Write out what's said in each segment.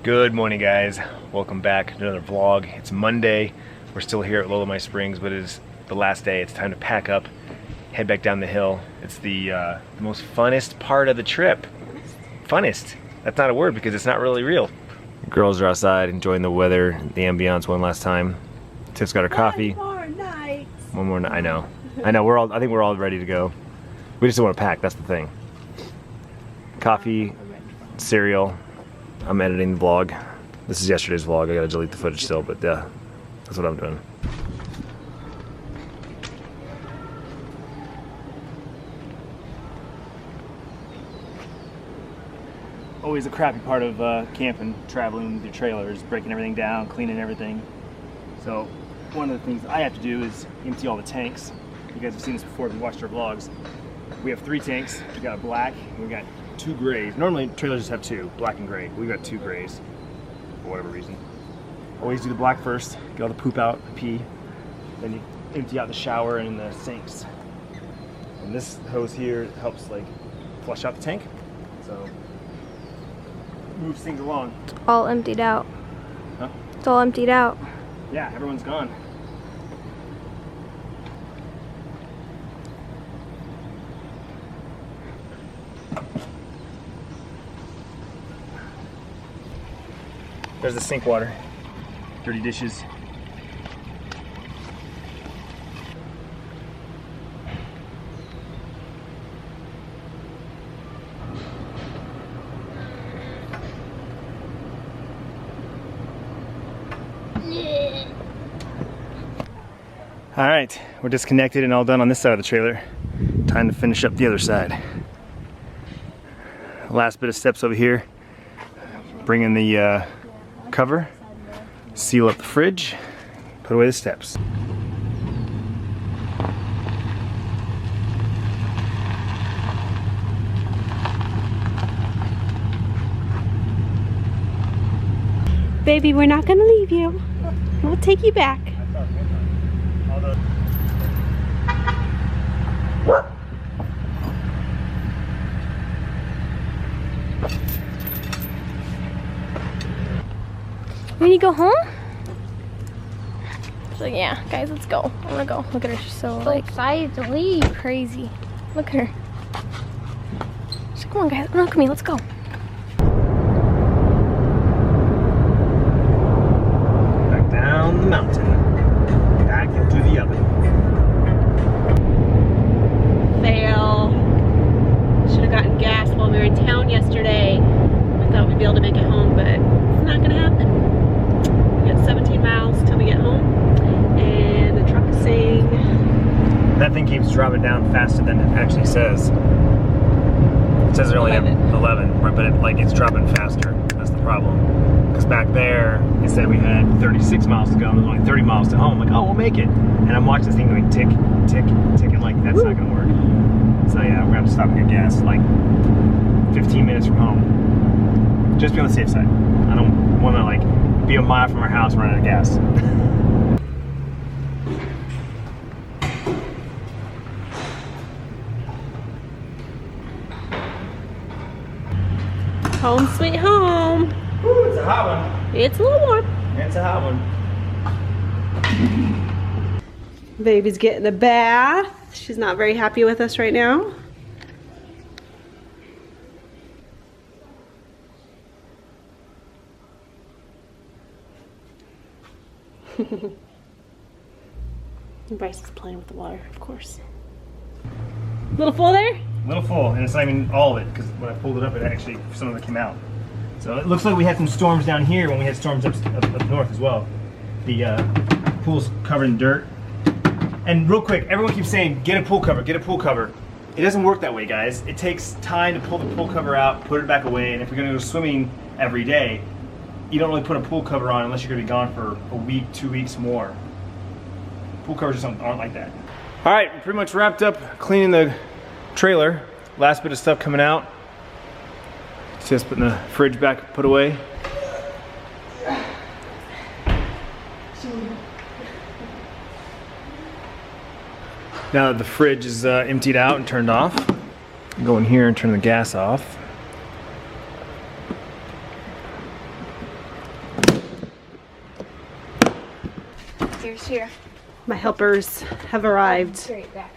Good morning, guys. Welcome back to another vlog. It's Monday. We're still here at Lolomai Springs, but it is the last day. It's time to pack up, head back down the hill. It's the most funnest part of the trip. Funnest. That's not a word because it's not really real. The girls are outside enjoying the weather, the ambiance one last time. Tiff's got her coffee. One more night. I know. I think we're all ready to go. We just don't want to pack. That's the thing. Coffee, cereal. I'm editing the vlog. This is yesterday's vlog. I gotta delete the footage still, but that's what I'm doing. Always a crappy part of camping, traveling with your trailer, is breaking everything down, cleaning everything. So one of the things I have to do is empty all the tanks. You guys have seen this before if you watched our vlogs. We have 3 tanks. We got a black, and we got 2 grays. Normally trailers just have 2, black and gray. We've got 2 grays for whatever reason. Always do the black first, get all the poop out, pee. Then you empty out the shower and the sinks. And this hose here helps like flush out the tank. So moves things along. It's all emptied out. Huh? It's all emptied out. Yeah, everyone's gone. There's the sink water, dirty dishes. All right, we're disconnected and all done on this side of the trailer. Time to finish up the other side. Last bit of steps over here. Bring in the cover, seal up the fridge, put away the steps. Baby, we're not gonna leave you. We'll take you back. When you go home? She's like, yeah, guys, let's go. I wanna go. Look at her, she's so like excited to leave. Crazy. Look at her. She's like, come on, guys, look at me, let's go. Back down the mountain. Back into the oven. Fail. Should have gotten gas while we were in town yesterday. I thought we'd be able to make it home, but it's not gonna happen. We got 17 miles till we get home, and the truck is saying That thing keeps dropping down faster than it actually says. It says it only have 11, but it's dropping faster. That's the problem. Because back there, it said we had 36 miles to go, and there's only 30 miles to home. I'm like, oh, we'll make it. And I'm watching this thing going tick, tick, tick, and like, that's not gonna work. So yeah, we're gonna have to stop and get gas like 15 minutes from home. Just be on the safe side. I don't wanna like be a mile from our house running out of gas. home sweet home. Ooh, it's a hot one. It's a little warm. It's a hot one. Baby's getting a bath. She's not very happy with us right now. Bryce is playing with the water, of course. Little full there? A little full, and it's not even all of it, because when I pulled it up, it actually, some of it came out. So it looks like we had some storms down here when we had storms up north as well. The pool's covered in dirt. And real quick, everyone keeps saying, get a pool cover, get a pool cover. It doesn't work that way, guys. It takes time to pull the pool cover out, put it back away, and if you're gonna go swimming every day, you don't really put a pool cover on unless you're gonna be gone for a week, 2 weeks more. Pool covers just aren't like that. All right, we're pretty much wrapped up cleaning the trailer. Last bit of stuff coming out. Just putting the fridge back put away. Now that the fridge is emptied out and turned off, go in here and turn the gas off. yours here. My helpers have arrived. Straight back.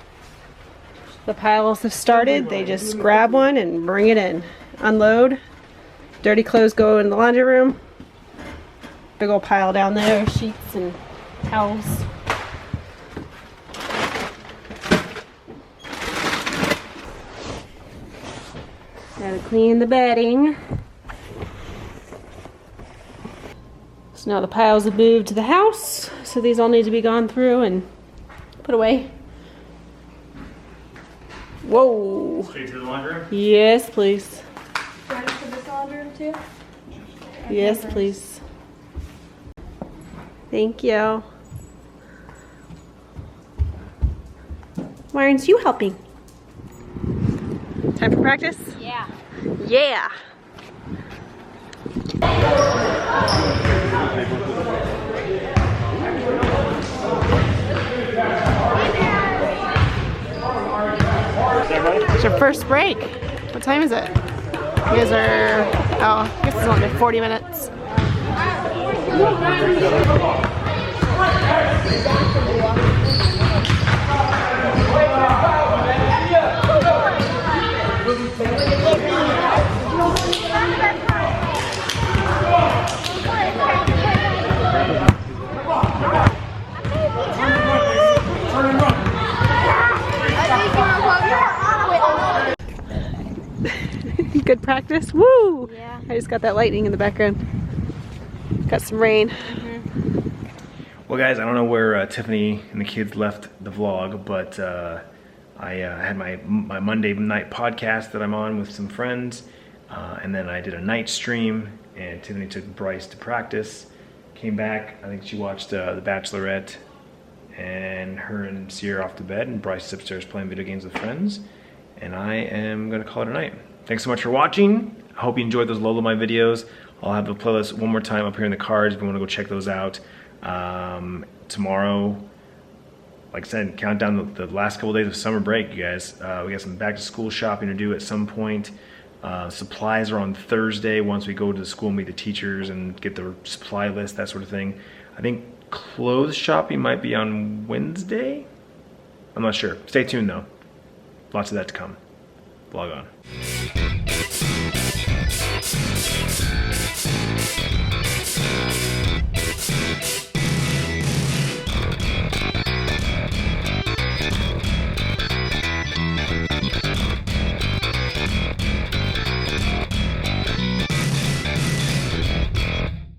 The piles have started. They just grab one and bring it in. Unload. Dirty clothes go in the laundry room. Big old pile down there, sheets and towels. Gotta clean the bedding. So now the piles have moved to the house, so these all need to be gone through and put away. Whoa! Straight to the laundry room? Yes, please. Want to put this laundry room too? Yes, please. Thank you. Why aren't you helping? Time for practice? Yeah. Yeah! It's your first break. What time is it? You guys are, oh, I guess it's only 40 minutes. Good practice. Woo! Yeah. I just got that lightning in the background. Got some rain. Well guys, I don't know where Tiffany and the kids left the vlog, but I had my Monday night podcast that I'm on with some friends, and then I did a night stream, and Tiffany took Bryce to practice, came back, I think she watched The Bachelorette, and her and Sierra off to bed, and Bryce is upstairs playing video games with friends, and I am going to call it a night. Thanks so much for watching. I hope you enjoyed those Lola My videos. I'll have the playlist one more time up here in the cards if you want to go check those out. Tomorrow, like I said, count down the last couple days of summer break, you guys. We got some back to school shopping to do at some point. Supplies are on Thursday once we go to the school and meet the teachers and get the supply list, that sort of thing. I think clothes shopping might be on Wednesday. I'm not sure. Stay tuned though. Lots of that to come. Vlog on.